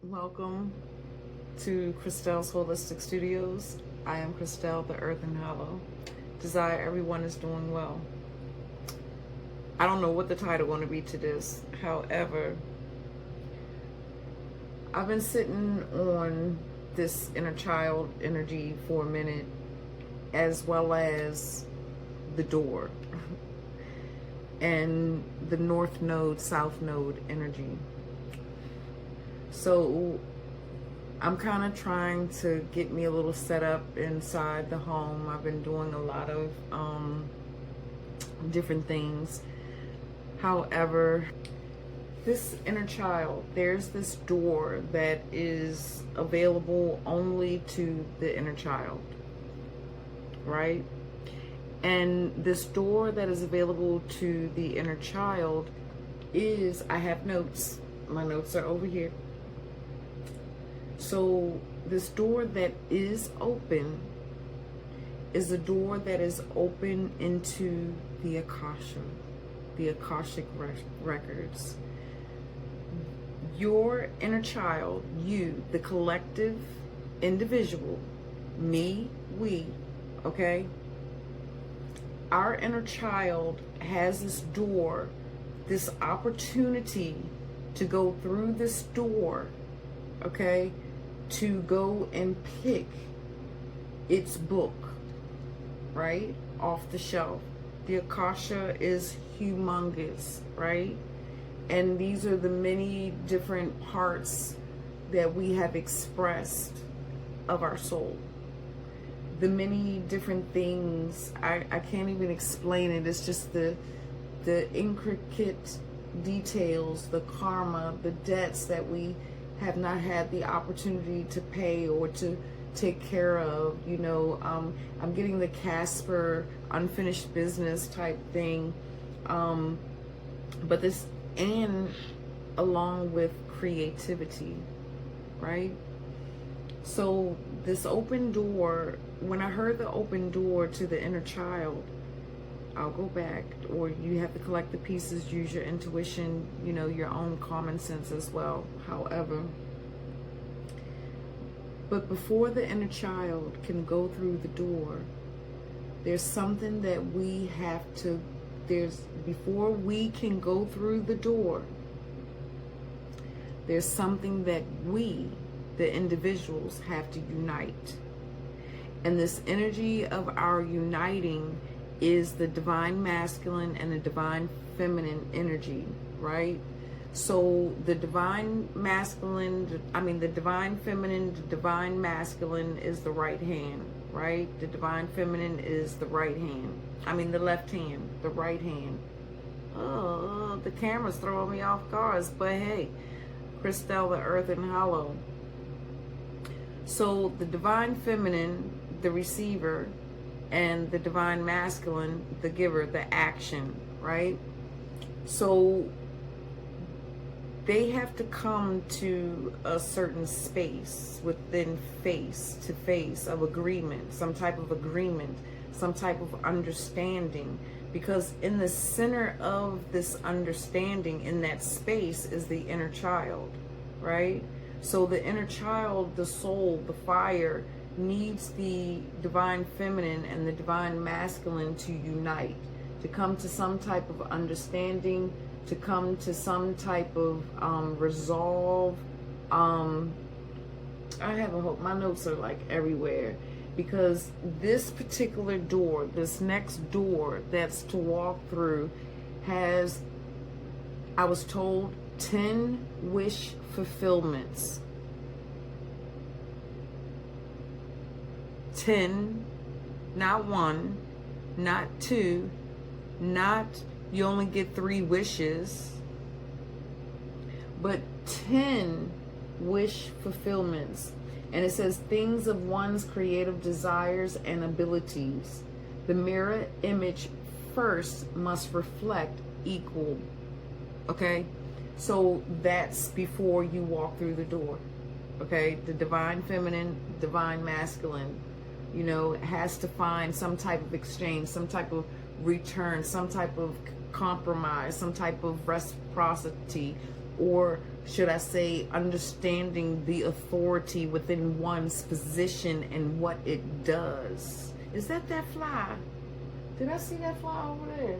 Welcome to Christelle's Holistic Studios. I am Christelle, the Earth and Hollow. Desire everyone is doing well. I don't know what the title going to be to this. However, I've been sitting on this inner child energy for a minute, as well as the door and the north node, south node energy. So I'm kind of trying to get me a little set up inside the home. I've been doing a lot of different things. However, this inner child, there's this door that is available only to the inner child, right? And this door that is available to the inner child is, I have notes. My notes are over here. So this door that is open is a door that is open into the Akasha, the Akashic records. Your inner child, you, the collective individual, me, we, okay? Our inner child has this door, this opportunity to go through this door, okay, to go and pick its book, right, off the shelf. The Akasha is humongous, right? And these are the many different parts that we have expressed of our soul. The many different things, I can't even explain it. It's just the intricate details, the karma, the debts that we have not had the opportunity to pay or to take care of. You know, I'm getting the Casper unfinished business type thing, but this, and along with creativity, right? So this open door, when I heard the open door to the inner child, I'll go back, or you have to collect the pieces, use your intuition, you know, your own common sense as well. However, but before the inner child can go through the door, there's something that we have to, before we can go through the door, there's something that we, the individuals, have to unite. And this energy of our uniting is the divine masculine and the divine feminine energy, right? So the divine masculine, the divine feminine, the divine masculine is the right hand, right? The divine feminine is the right hand. The left hand, the right hand. Oh, the camera's throwing me off guard, but hey, Christelle, the Earth and Hollow. So the divine feminine, the receiver, and the divine masculine, the giver, the action, right? So they have to come to a certain space within face to face of agreement, some type of agreement, some type of understanding, because in the center of this understanding, in that space, is the inner child, right? So the inner child, the soul, the fire, needs the divine feminine and the divine masculine to unite, to come to some type of understanding, to come to some type of resolve. I have a hope. My notes are like everywhere, because this particular door, this next door that's to walk through, has, I was told, 10 wish fulfillments. 10, not 1, not 2, not you only get 3 wishes, but 10 wish fulfillments. And it says things of one's creative desires and abilities. The mirror image first must reflect equal. Okay? So that's before you walk through the door. Okay? The divine feminine, divine masculine, you know, has to find some type of exchange, some type of return, some type of compromise, some type of reciprocity, or should I say, understanding the authority within one's position and what it does. Is that fly? Did I see that fly over there?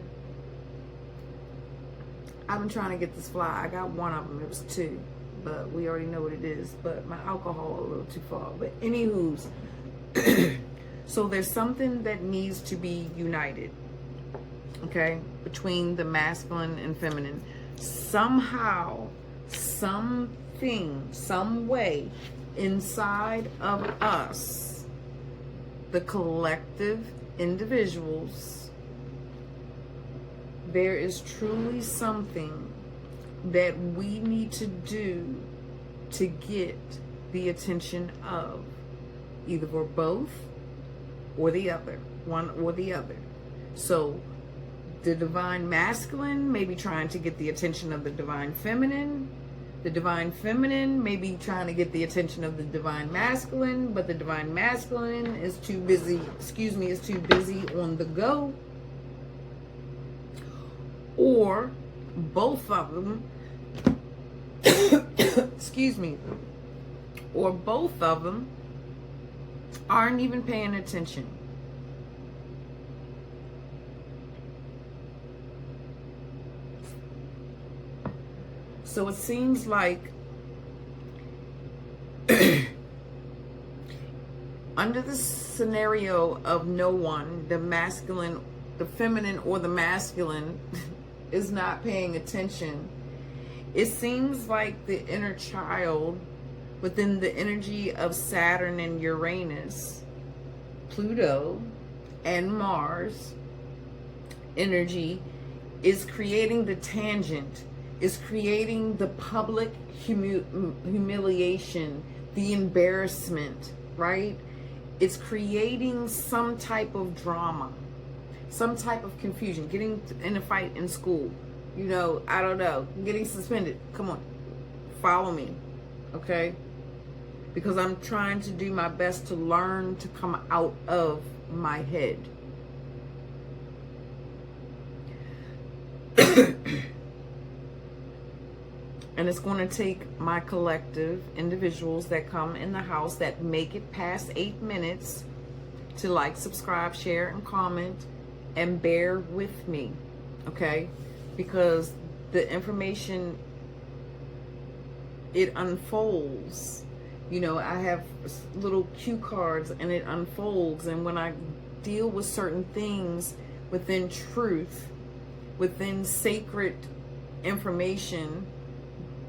I've been trying to get this fly. I got one of them. It was two, but we already know what it is. But my alcohol a little too far. But anywho's, so there's something that needs to be united, okay, between the masculine and feminine. Somehow, something, some way inside of us, the collective individuals, there is truly something that we need to do to get the attention of either for both or the other, one or the other. So the divine masculine may be trying to get the attention of the divine feminine. The divine feminine may be trying to get the attention of the divine masculine, but the divine masculine is too busy, is too busy on the go. Or both of them, or both of them aren't even paying attention. So it seems like under the scenario of no one, the masculine, the feminine or the masculine is not paying attention, it seems like the inner child within the energy of Saturn and Uranus, Pluto and Mars energy is creating the tangent, is creating the public humiliation, the embarrassment, right? It's creating some type of drama, some type of confusion, getting in a fight in school, you know, I don't know, getting suspended. Come on, follow me, okay? Because I'm trying to do my best to learn to come out of my head. And it's going to take my collective individuals that come in the house that make it past 8 minutes to like, subscribe, share, and comment, and bear with me, okay? Because the information, it unfolds. You know, I have little cue cards and it unfolds. And when I deal with certain things within truth, within sacred information,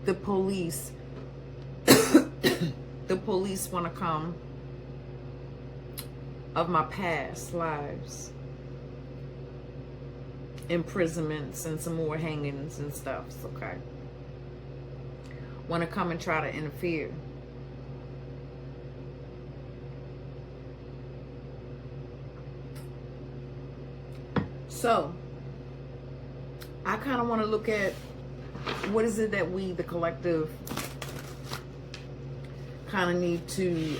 the police, the police want to come of my past lives, imprisonments and some more hangings and stuff, okay? Want to come and try to interfere. So, I kind of want to look at what is it that we, the collective, kind of need to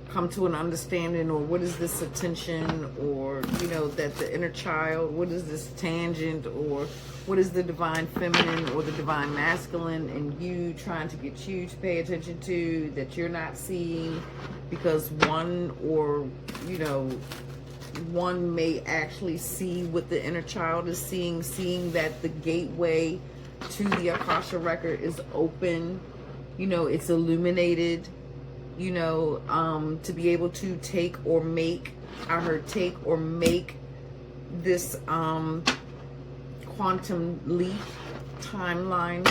come to an understanding, or what is this attention, or, you know, that the inner child, what is this tangent, or what is the divine feminine or the divine masculine, and you trying to get you to pay attention to, that you're not seeing, because one, or, you know, one may actually see what the inner child is seeing that the gateway to the Akasha record is open, you know, it's illuminated, you know, to be able to take or make, I heard take or make this quantum leap timeline.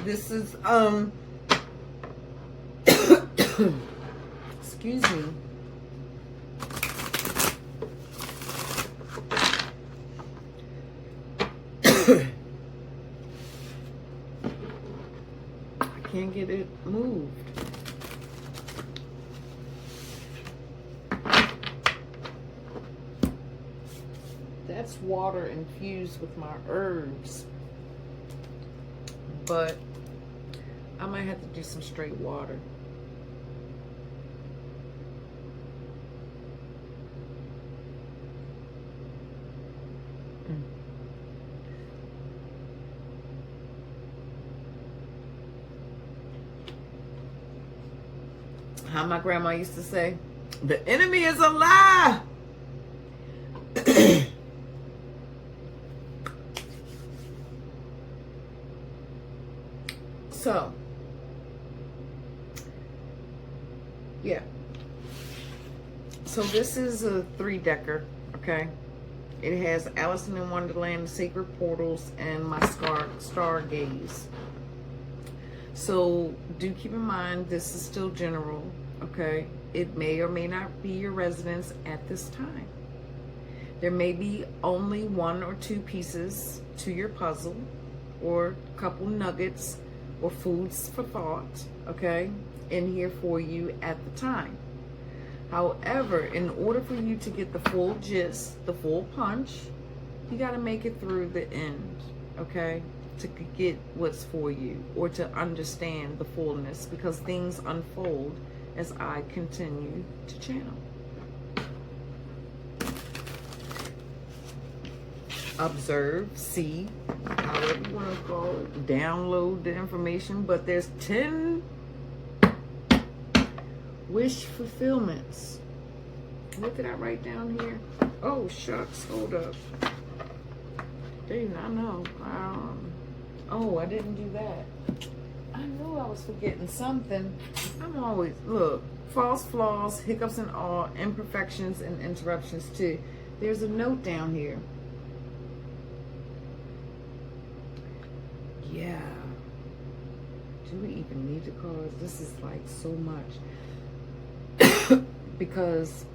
This is excuse me. I can't get it moved. That's water infused with my herbs. But I might have to do some straight water. How my grandma used to say, the enemy is a lie. So, yeah. So this is a 3-decker, okay? It has Alice in Wonderland, Sacred Portals, and my Stargaze. So do keep in mind, this is still general, okay? It may or may not be your residence at this time. There may be only 1 or 2 pieces to your puzzle, or a couple nuggets, or foods for thought, okay, in here for you at the time. However, in order for you to get the full gist, the full punch, you got to make it through the end, okay, to get what's for you, or to understand the fullness, because things unfold as I continue to channel. Observe, see, however you want to call it, download the information, but there's 10 wish fulfillments. What did I write down here? Oh, shucks, hold up. Dang, I know. Oh, I didn't do that. I knew I was forgetting something. I'm always, look, false flaws, hiccups and all, imperfections and interruptions too. There's a note down here. Yeah. Do we even need the cards? This is like so much. Because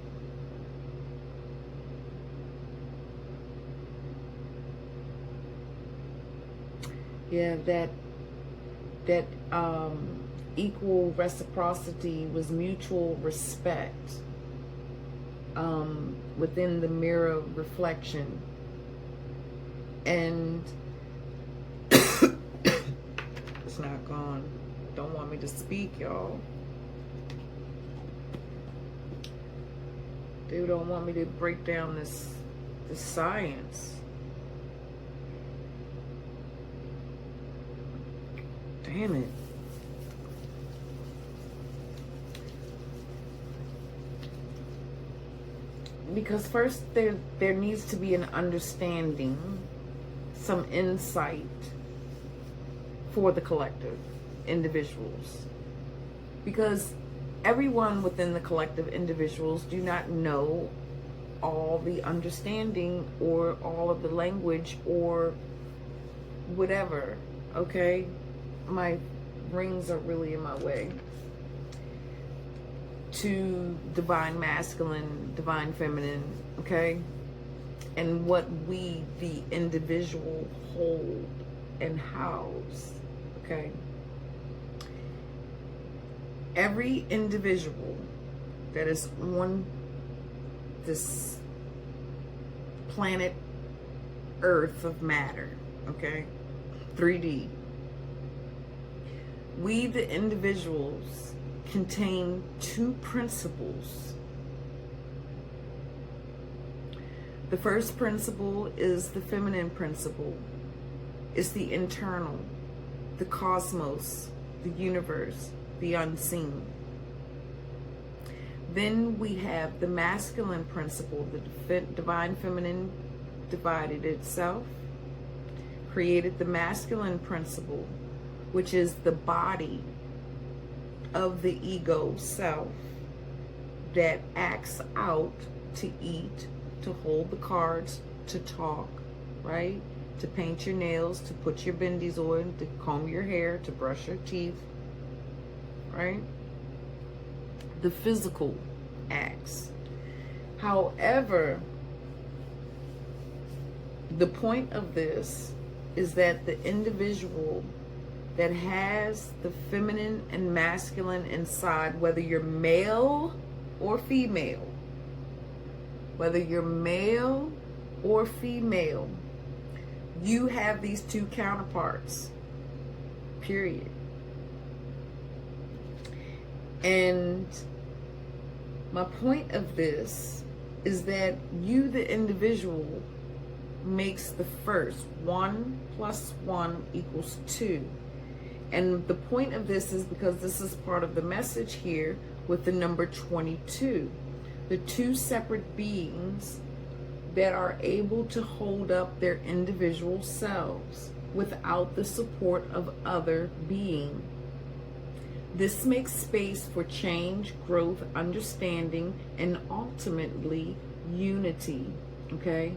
yeah, that equal reciprocity was mutual respect within the mirror reflection. And it's not gone. Don't want me to speak, y'all. They don't want me to break down this science. Damn it. Because first there needs to be an understanding, some insight for the collective individuals. Because everyone within the collective individuals do not know all the understanding or all of the language or whatever, okay? My rings are really in my way. To divine masculine, divine feminine, okay? And what we, the individual, hold and house, okay? Every individual that is on this planet Earth of matter, okay? 3D. We, the individuals, contain 2 principles. The first principle is the feminine principle. It's the internal, the cosmos, the universe, the unseen. Then we have the masculine principle. The divine feminine divided itself, created the masculine principle, which is the body of the ego self that acts out to eat, to hold the cards, to talk, right? To paint your nails, to put your bendies on, to comb your hair, to brush your teeth, right? The physical acts. However, the point of this is that the individual that has the feminine and masculine inside, whether you're male or female, you have these 2 counterparts, period. And my point of this is that you, the individual, makes the first 1 + 1 = 2. And the point of this is because this is part of the message here with the number 22. The two separate beings that are able to hold up their individual selves without the support of other being. This makes space for change, growth, understanding, and ultimately unity, okay?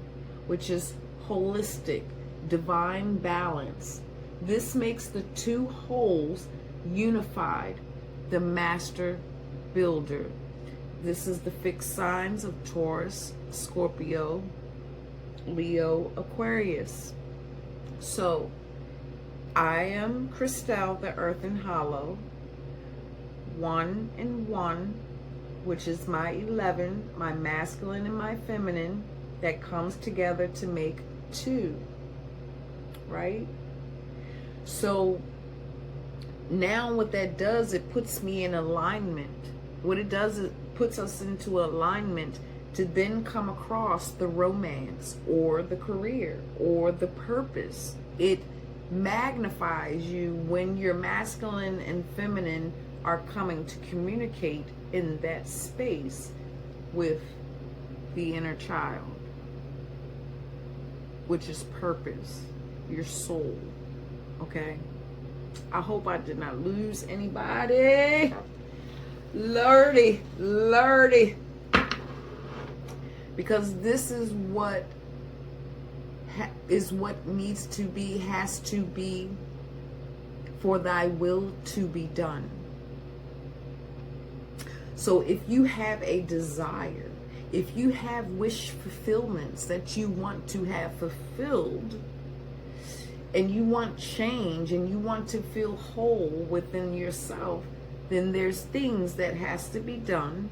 Which is holistic, divine balance. This makes the two wholes unified, the master builder. This is the fixed signs of Taurus, Scorpio, Leo, Aquarius. So, I am Christelle, the Earth and Hollow, 1 and 1, which is my 11, my masculine and my feminine, that comes together to make 2, right? So, now what that does, it puts me in alignment. What it does is puts us into alignment to then come across the romance or the career or the purpose. It magnifies you when your masculine and feminine are coming to communicate in that space with the inner child, which is purpose, your soul, okay? I hope I did not lose anybody. Lordy. Because this is what needs to be, has to be, for thy will to be done. So if you have a desire, if you have wish fulfillments that you want to have fulfilled, and you want change, and you want to feel whole within yourself, then there's things that has to be done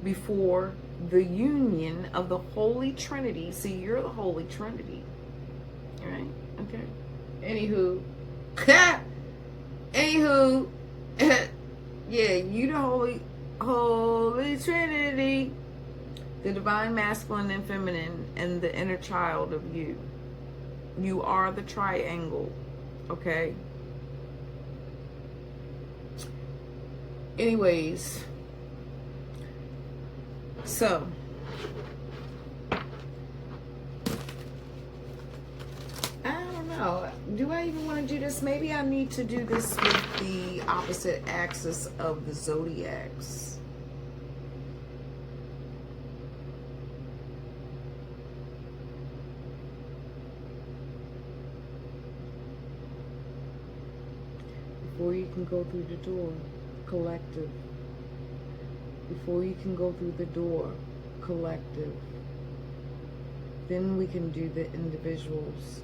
before the union of the Holy Trinity. See, you're the Holy Trinity. All right? Okay. Anywho. Yeah, you the Holy Trinity. The divine masculine and feminine and the inner child of you. You are the triangle. Okay? Anyways, so I don't know. Do I even want to do this? Maybe I need to do this with the opposite axis of the zodiacs. Before you can go through the door, collective. Before you can go through the door, collective. Then we can do the individuals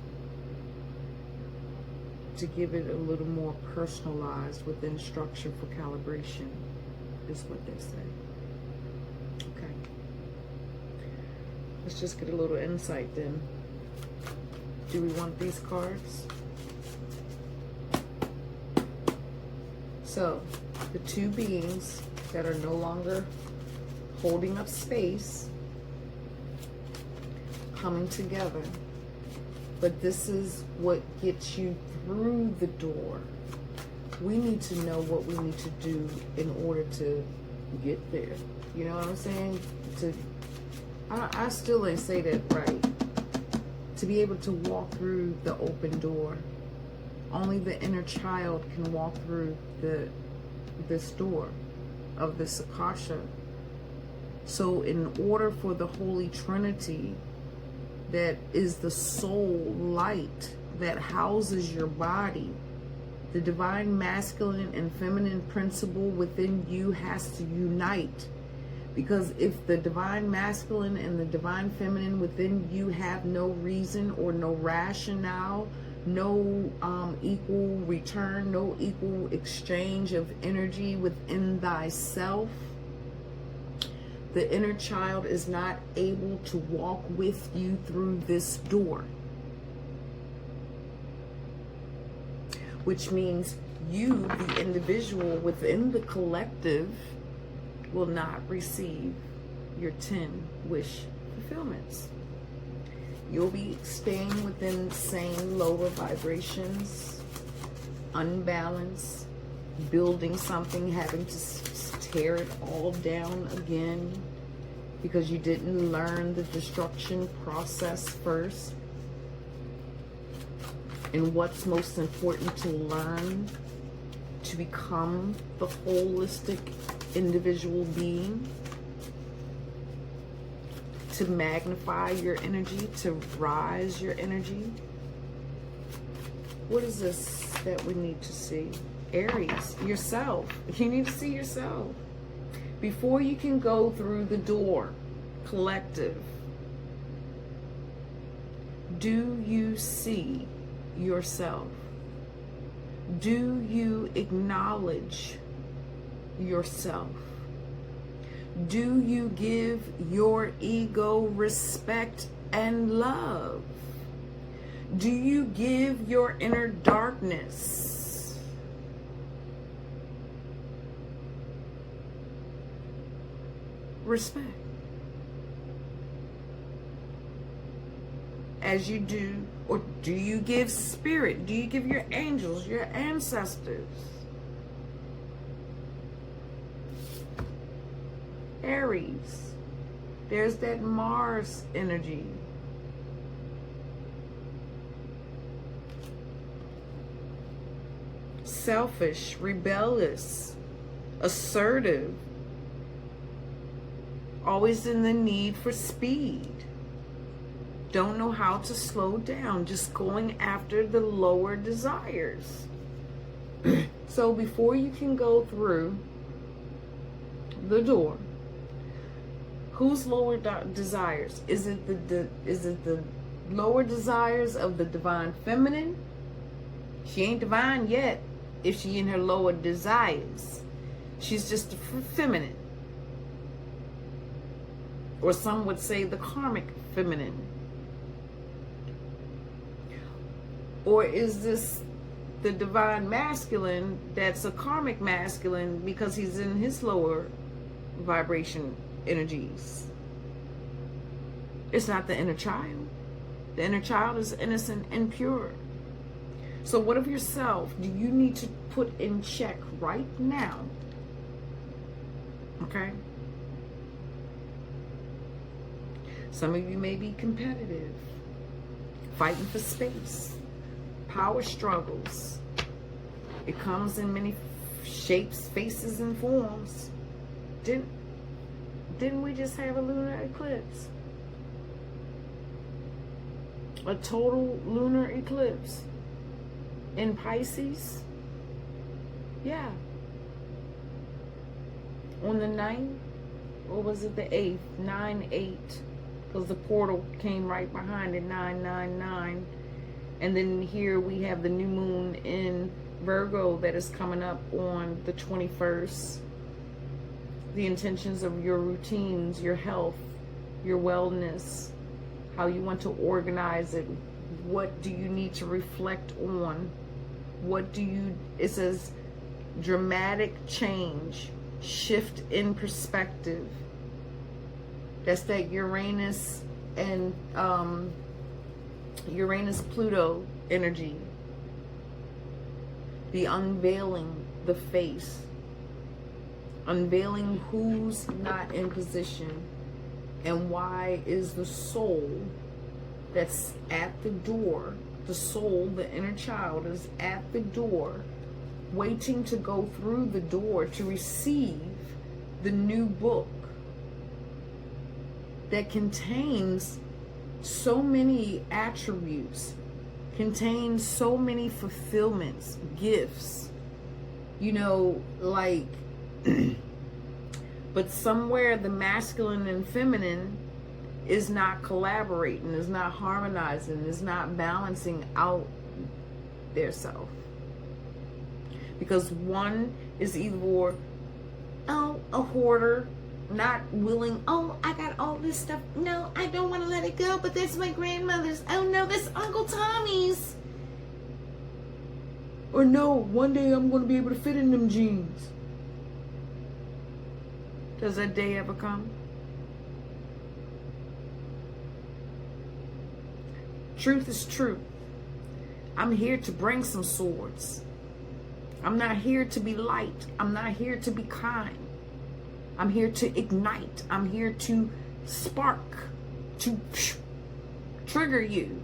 to give it a little more personalized with instruction for calibration, is what they say. Okay. Let's just get a little insight then. Do we want these cards? So, the two beings that are no longer holding up space, coming together. But this is what gets you through the door. We need to know what we need to do in order to get there. You know what I'm saying? I still ain't say that right. To be able to walk through the open door. Only the inner child can walk through this door of this Akasha. So in order for the Holy Trinity, that is the soul light that houses your body, the divine masculine and feminine principle within you has to unite. Because if the divine masculine and the divine feminine within you have no reason or no rationale, no equal return, no equal exchange of energy within thyself, the inner child is not able to walk with you through this door. Which means you, the individual within the collective, will not receive your 10 wish fulfillments. You'll be staying within the same lower vibrations, unbalanced, building something, having to tear it all down again because you didn't learn the destruction process first. And what's most important to learn to become the holistic individual being, to magnify your energy, to rise your energy. What is this that we need to see? Aries, yourself. You need to see yourself. Before you can go through the door, collective, do you see yourself? Do you acknowledge yourself? Do you give your ego respect and love? Do you give your inner darkness respect? As you do, or do you give spirit? Do you give your angels, your ancestors? Aries, there's that Mars energy. Selfish, rebellious, assertive, always in the need for speed. Don't know how to slow down, just going after the lower desires. So before you can go through the door, whose lower desires? Is it the lower desires of the divine feminine? She ain't divine yet if she in her lower desires. She's just feminine. Or some would say the karmic feminine. Or is this the divine masculine that's a karmic masculine because he's in his lower vibration energies? It's not the inner child. The inner child is innocent and pure. So what of yourself do you need to put in check right now? Okay? Some of you may be competitive, fighting for space, power struggles. It comes in many shapes, faces, and forms. Didn't we just have a lunar eclipse? A total lunar eclipse in Pisces? Yeah. On the 9th, or was it the 8th? 9/8. Because the portal came right behind it, 999. And then here we have the new moon in Virgo that is coming up on the 21st. The intentions of your routines, your health, your wellness, how you want to organize it. What do you need to reflect on? It says dramatic change, shift in perspective. That's that Uranus and Uranus-Pluto energy. The unveiling the face. Unveiling who's not in position and why is the soul that's at the door, the soul, the inner child is at the door, waiting to go through the door to receive the new book that contains so many attributes, contains so many fulfillments, gifts, like, but somewhere the masculine and feminine is not collaborating, is not harmonizing, is not balancing out their self. Because one is either, a hoarder, not willing, I got all this stuff. No, I don't want to let it go, but that's my grandmother's. Oh no, that's Uncle Tommy's. Or no, one day I'm going to be able to fit in them jeans. Does that day ever come? Truth is true. I'm here to bring some swords. I'm not here to be light. I'm not here to be kind. I'm here to ignite. I'm here to spark, to trigger you.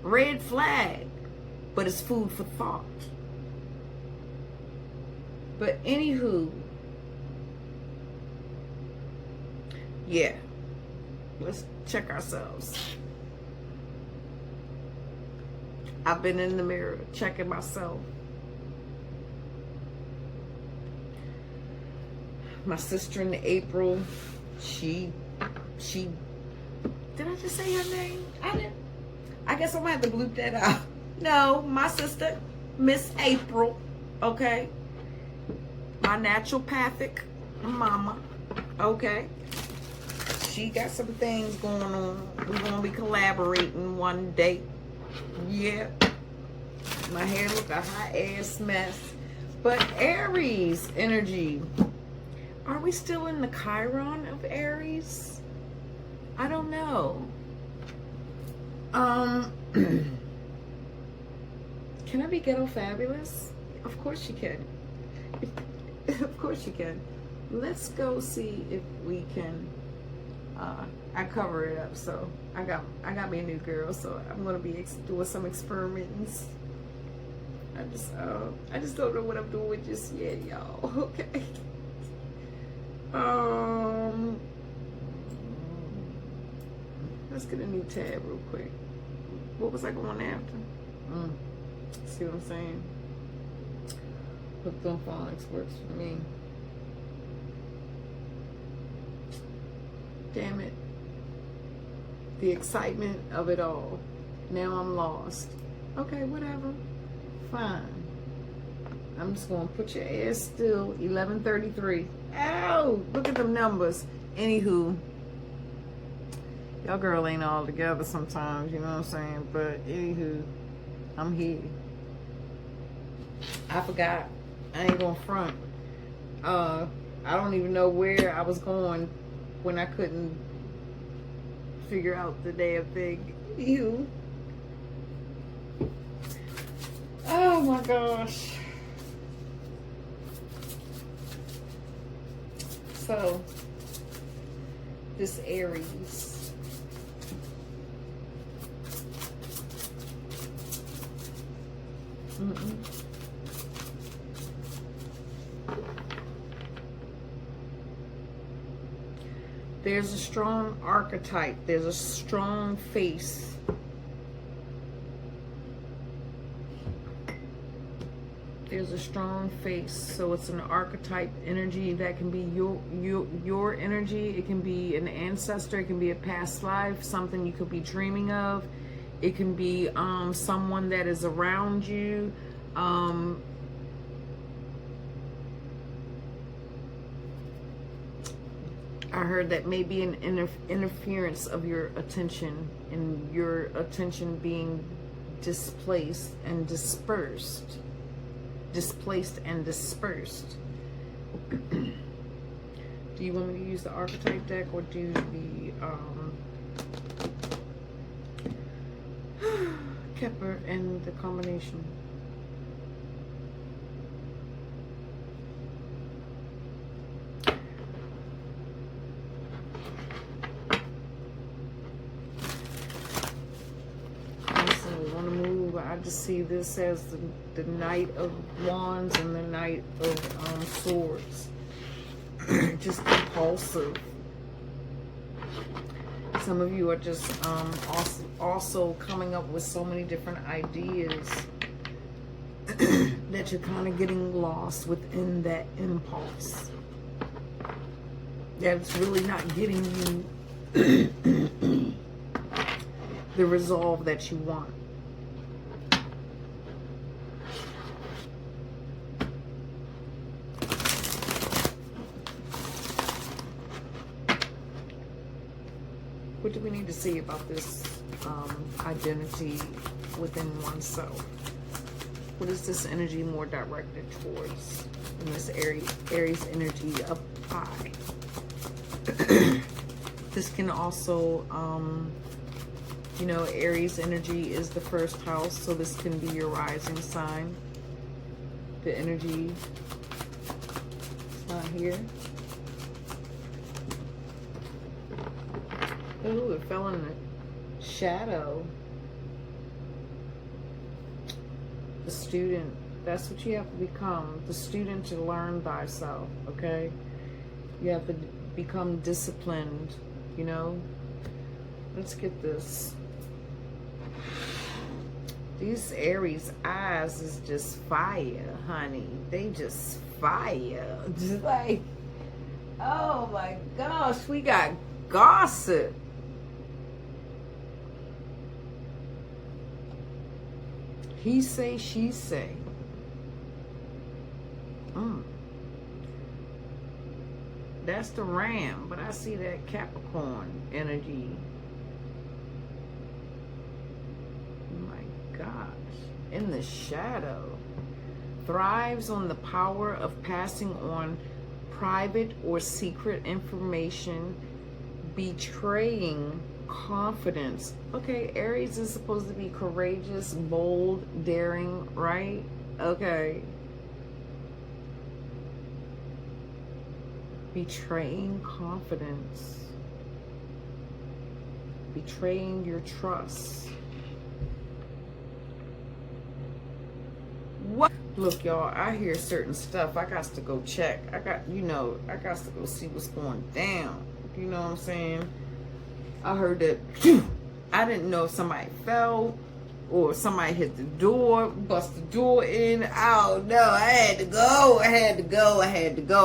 Red flag, but it's food for thought. But anywho, yeah, let's check ourselves. I've been in the mirror checking myself. My sister in April, she, did I just say her name? I didn't. I guess I'm gonna have to bleep that out. No, my sister, Miss April, okay? My naturopathic mama, okay? She got some things going on. We're gonna be collaborating one day. Yeah. My hair look a hot ass mess. But Aries energy. Are we still in the Chiron of Aries? I don't know. Can I be ghetto fabulous? Of course you can. Of course you can. Let's go see if we can. I cover it up, so I got me a new girl, so I'm gonna be doing some experiments. I just don't know what I'm doing with just yet, y'all. Okay. Let's get a new tab real quick. What was I going after? See what I'm saying? Hooked on phonics works for me. Damn it. The excitement of it all. Now I'm lost. Okay, whatever. Fine. I'm just going to put your ass still. 11:33. Ow! Look at them numbers. Anywho. Y'all girl ain't all together sometimes, you know what I'm saying? But anywho, I'm here. I forgot. I ain't gonna front. I don't even know where I was going when I couldn't figure out the damn thing. Ew. Oh my gosh. So, this Aries. There's a strong archetype. There's a strong face. There's a strong face. So it's an archetype energy that can be your energy. It can be an ancestor. It can be a past life. Something you could be dreaming of. It can be someone that is around you. I heard that maybe an interference of your attention, and your attention being displaced and dispersed. Displaced and dispersed. Do you want me to use the archetype deck or do the Kepler and the combination? I just see this as the Knight of Wands and the Knight of Swords. Just impulsive. Some of you are just also coming up with so many different ideas that you're kind of getting lost within that impulse. That's really not getting you the resolve that you want. What do we need to see about this identity within oneself? What is this energy more directed towards in this Aries energy of I? This can also, you know, Aries energy is the first house, so this can be your rising sign. The energy is not here. Ooh, it fell in the shadow. The student. That's what you have to become. The student to learn thyself, okay? You have to become disciplined, you know? Let's get this. These Aries eyes is just fire, honey. They just fire. Just like, oh my gosh, we got gossip. He say, she say. That's the Ram, but I see that Capricorn energy. Oh my gosh. In the shadow. Thrives on the power of passing on private or secret information, betraying confidence. Okay, Aries is supposed to be courageous, bold, daring, right? Okay. Betraying confidence. Betraying your trust. What? Look, y'all, I hear certain stuff. I got to go check. I got to go see what's going down. You know what I'm saying? I heard that. I didn't know if somebody fell or somebody hit the door, bust the door in. Oh no, I had to go.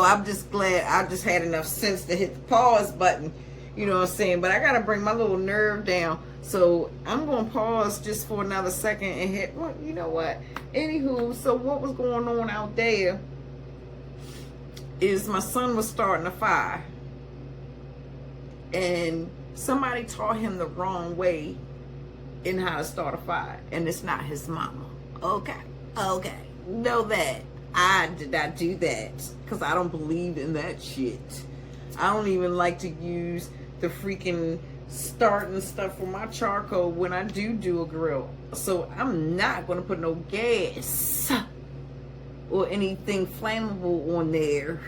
I'm just glad I just had enough sense to hit the pause button. You know what I'm saying? But I got to bring my little nerve down. So I'm going to pause just for another second and hit, well, you know what? Anywho, so what was going on out there is my son was starting a fire. And somebody taught him the wrong way in how to start a fire. And it's not his mama. Okay. Know that. I did not do that. Because I don't believe in that shit. I don't even like to use the freaking starting stuff for my charcoal when I do a grill. So I'm not going to put no gas or anything flammable on there.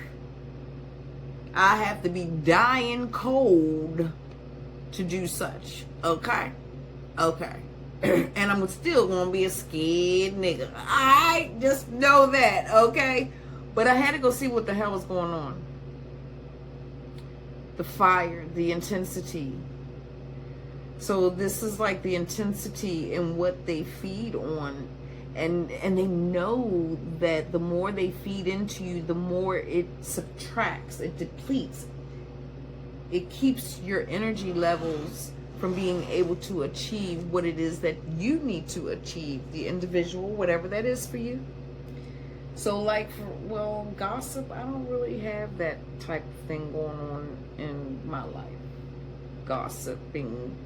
I have to be dying cold to do such. Okay. And I'm still going to be a scared nigga. I just know that. Okay. But I had to go see what the hell was going on. The fire, the intensity. So this is like the intensity in what they feed on. And they know that the more they feed into you, the more it subtracts, it depletes. It keeps your energy levels from being able to achieve what it is that you need to achieve, the individual, whatever that is for you. So like, gossip, I don't really have that type of thing going on in my life. Gossiping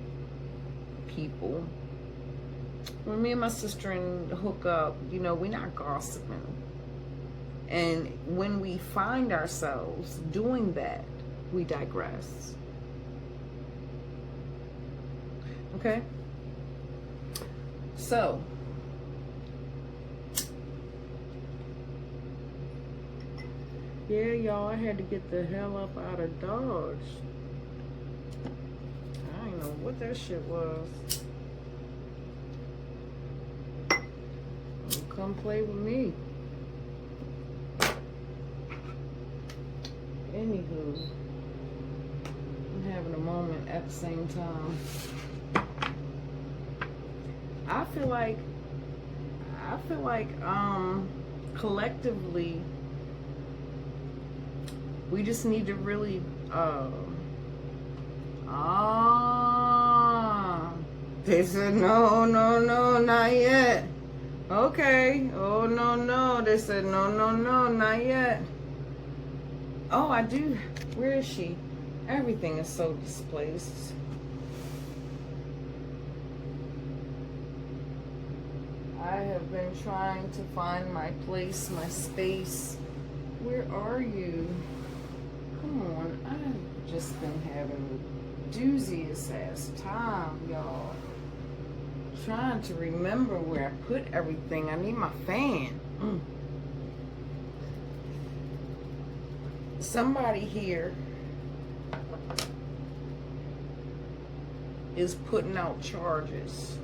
people. When me and my sister hook up, we're not gossiping. And when we find ourselves doing that, we digress. Okay? So, yeah, y'all, I had to get the hell up out of Dodge. I don't know what that shit was. Come play with me. Anywho, I'm having a moment at the same time. I feel like collectively we just need to really they said no, not yet. Okay. Oh, no. They said, no, not yet. Oh, I do. Where is she? Everything is so displaced. I have been trying to find my place, my space. Where are you? Come on. I've just been having the dooziest ass time, y'all. Trying to remember where I put everything. I need my fan. somebody here is putting out charges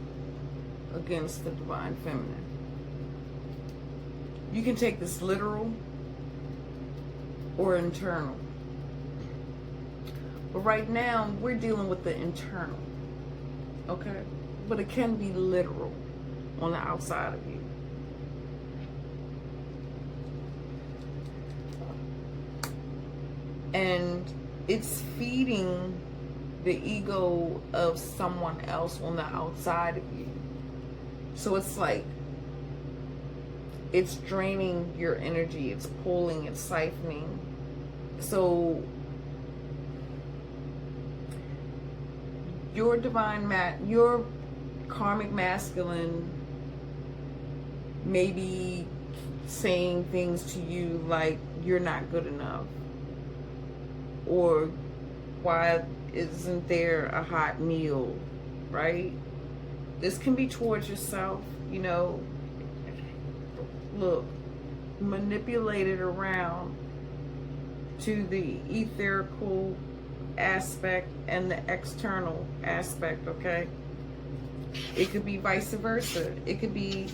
against the divine feminine. You can take this literal or internal. But right now, we're dealing with the internal. Okay? But it can be literal on the outside of you. And it's feeding the ego of someone else on the outside of you. So it's like, it's draining your energy, it's pulling, it's siphoning. So your your karmic masculine may be saying things to you like, you're not good enough, or why isn't there a hot meal, right? This can be towards yourself, you know. Look, manipulate it around to the etherical aspect and the external aspect, okay? It could be vice versa. It could be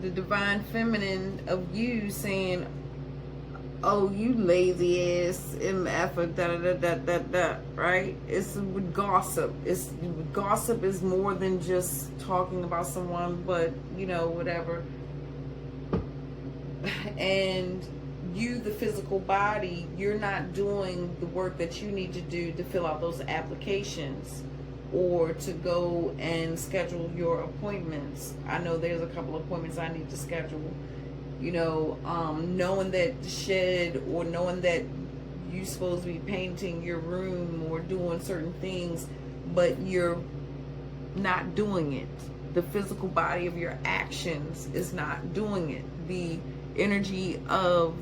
the divine feminine of you saying, oh, you lazy ass MF, da, right? It's with gossip. Gossip is more than just talking about someone, but, you know, whatever. And you, the physical body, you're not doing the work that you need to do to fill out those applications or to go and schedule your appointments. I know there's a couple of appointments I need to schedule. You know, knowing that the shed, or knowing that you're supposed to be painting your room or doing certain things, but you're not doing it. The physical body of your actions is not doing it. The energy of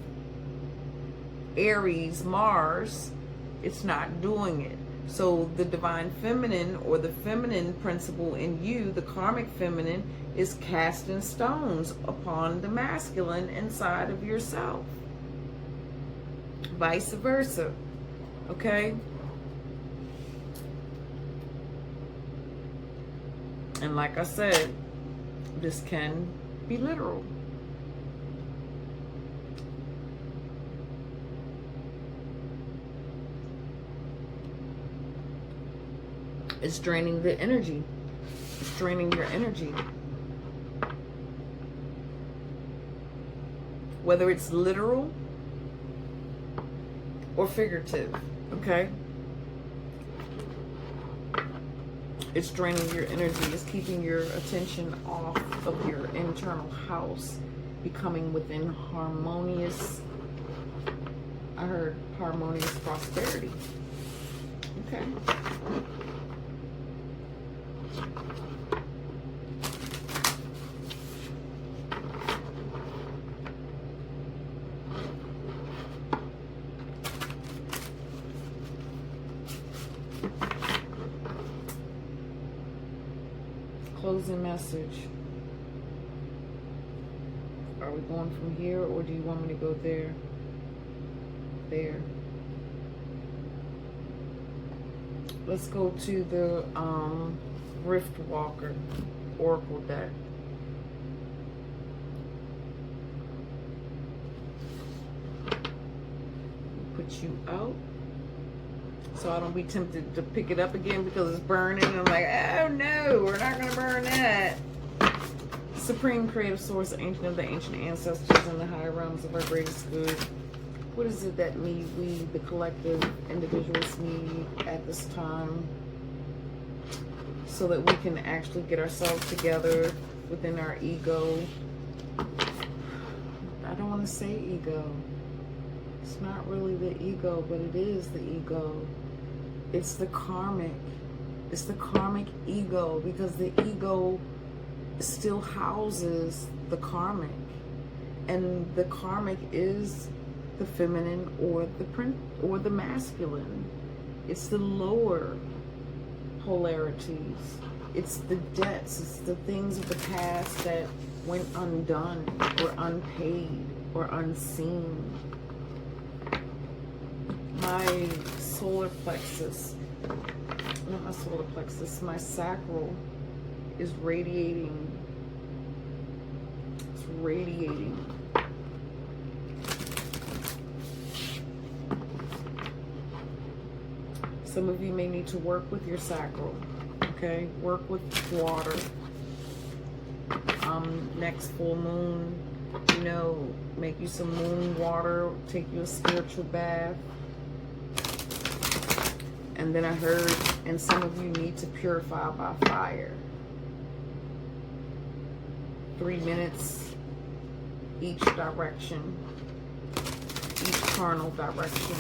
Aries, Mars, it's not doing it. So the divine feminine, or the feminine principle in you, the karmic feminine, is casting stones upon the masculine inside of yourself. Vice versa. Okay? And like I said, this can be literal. It's draining the energy. It's draining your energy. Whether it's literal or figurative, okay? It's draining your energy. It's keeping your attention off of your internal house, becoming within harmonious, I heard harmonious prosperity. Okay. Closing message. Are we going from here, or do you want me to go there? There. Let's go to the Rift Walker Oracle deck. Put you out, so I don't be tempted to pick it up again because it's burning. I'm like, oh no, we're not going to burn that. Supreme Creative Source, Ancient of the Ancient Ancestors, and the higher realms of our greatest good. What is it that we, the collective individuals, need at this time, so that we can actually get ourselves together within our ego? I don't want to say ego. It's not really the ego, but it is the ego. It's the karmic. It's the karmic ego, because the ego still houses the karmic. And the karmic is the feminine or the masculine. It's the lower polarities. It's the debts. It's the things of the past that went undone, or unpaid, or unseen. my solar plexus, not my solar plexus, my sacral is radiating. It's radiating. Some of you may need to work with your sacral, okay? Work with water. Next full moon, you know, make you some moon water, take you a spiritual bath. And then I heard, and some of you need to purify by fire. 3 minutes each direction, each carnal direction.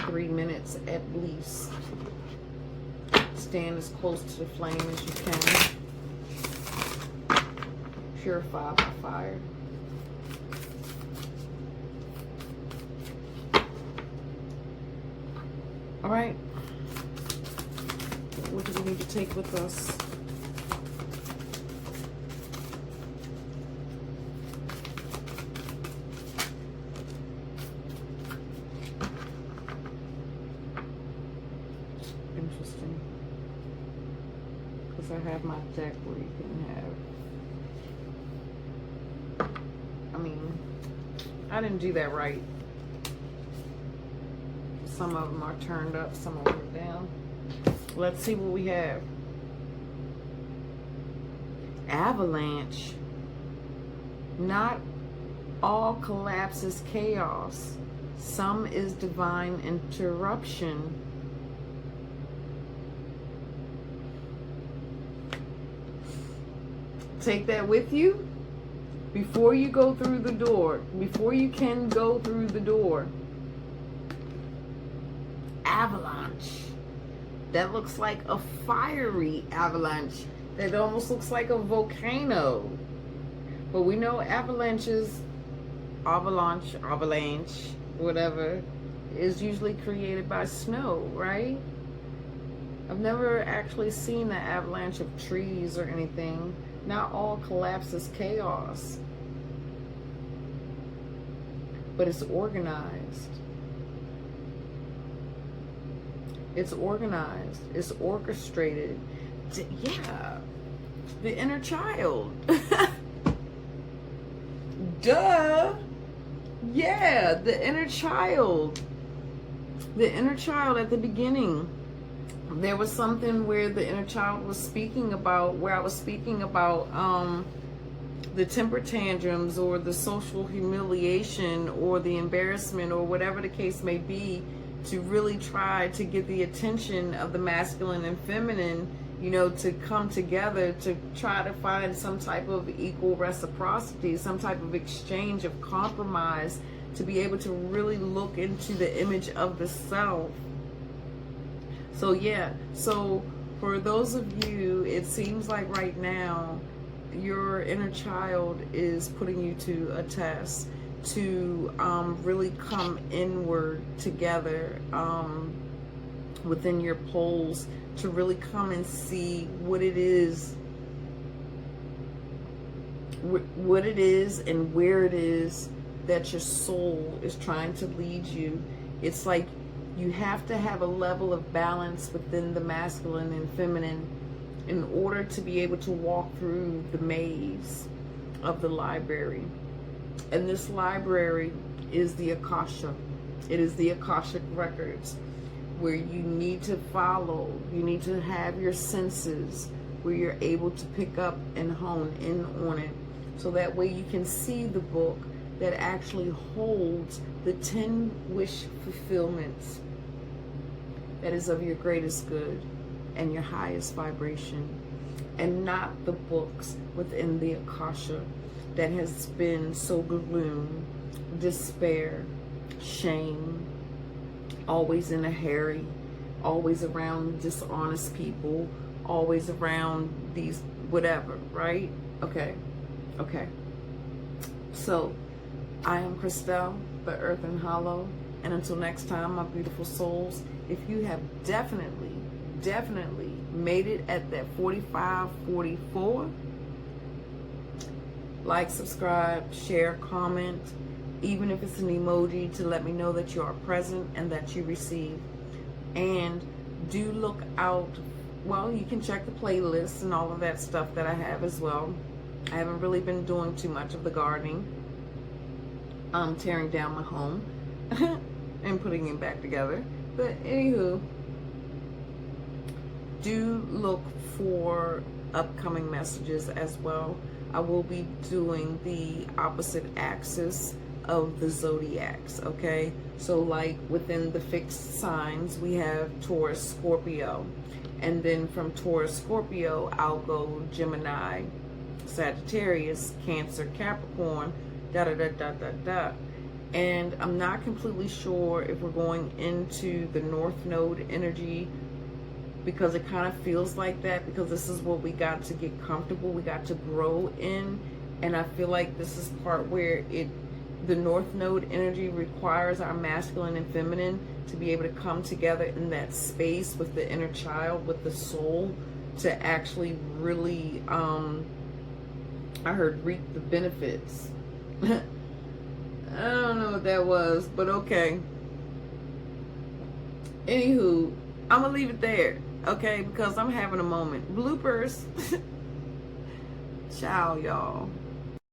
3 minutes at least. Stand as close to the flame as you can. Purify by fire. All right. What do we need to take with us? Interesting. Because I have my deck where you can have. I mean, I didn't do that right. Some of them are turned up, some of them are down. Let's see what we have. Avalanche. Not all collapse is chaos. Some is divine interruption. Take that with you before you go through the door. Before you can go through the door. Avalanche. That looks like a fiery avalanche. That almost looks like a volcano. But we know avalanches, avalanche, whatever, is usually created by snow, right? I've never actually seen an avalanche of trees or anything. Not all collapse is chaos. But it's organized. It's organized. It's orchestrated. Yeah. The inner child. Duh. Yeah, the inner child. The inner child at the beginning. There was something where the inner child was speaking about, where I was speaking about the temper tantrums or the social humiliation or the embarrassment or whatever the case may be, to really try to get the attention of the masculine and feminine, you know, to come together to try to find some type of equal reciprocity, some type of exchange of compromise, to be able to really look into the image of the self. So yeah, so for those of you, it seems like right now your inner child is putting you to a test, to really come inward together within your poles, to really come and see what it is and where it is that your soul is trying to lead you. It's like you have to have a level of balance within the masculine and feminine in order to be able to walk through the maze of the library. And this library is the Akasha. It is the Akashic records, where you need to follow, you need to have your senses, where you're able to pick up and hone in on it. So that way you can see the book that actually holds the 10 wish fulfillments that is of your greatest good and your highest vibration, and not the books within the Akasha that has been so gloom, despair, shame, always in a hurry, always around dishonest people, always around these whatever, right? Okay. So, I am Christelle, the Earth and Hollow, and until next time, my beautiful souls, if you have definitely made it at that 45-44, like, subscribe, share, comment, even if it's an emoji, to let me know that you are present and that you receive. And do look out, well, you can check the playlist and all of that stuff that I have as well. I haven't really been doing too much of the gardening. I'm tearing down my home and putting it back together. But anywho, do look for upcoming messages as well. I will be doing the opposite axis of the zodiacs, okay? So like within the fixed signs, we have Taurus, Scorpio. And then from Taurus, Scorpio, I'll go Gemini, Sagittarius, Cancer, Capricorn, da-da-da-da-da-da. And I'm not completely sure if we're going into the North Node energy, because it kind of feels like that, because this is what we got to get comfortable, we got to grow in. And I feel like this is part where the North Node energy requires our masculine and feminine to be able to come together in that space with the inner child, with the soul, to actually really, I heard reap the benefits. I don't know what that was, but okay. Anywho, I'm gonna leave it there, okay, because I'm having a moment. Bloopers. Ciao, y'all.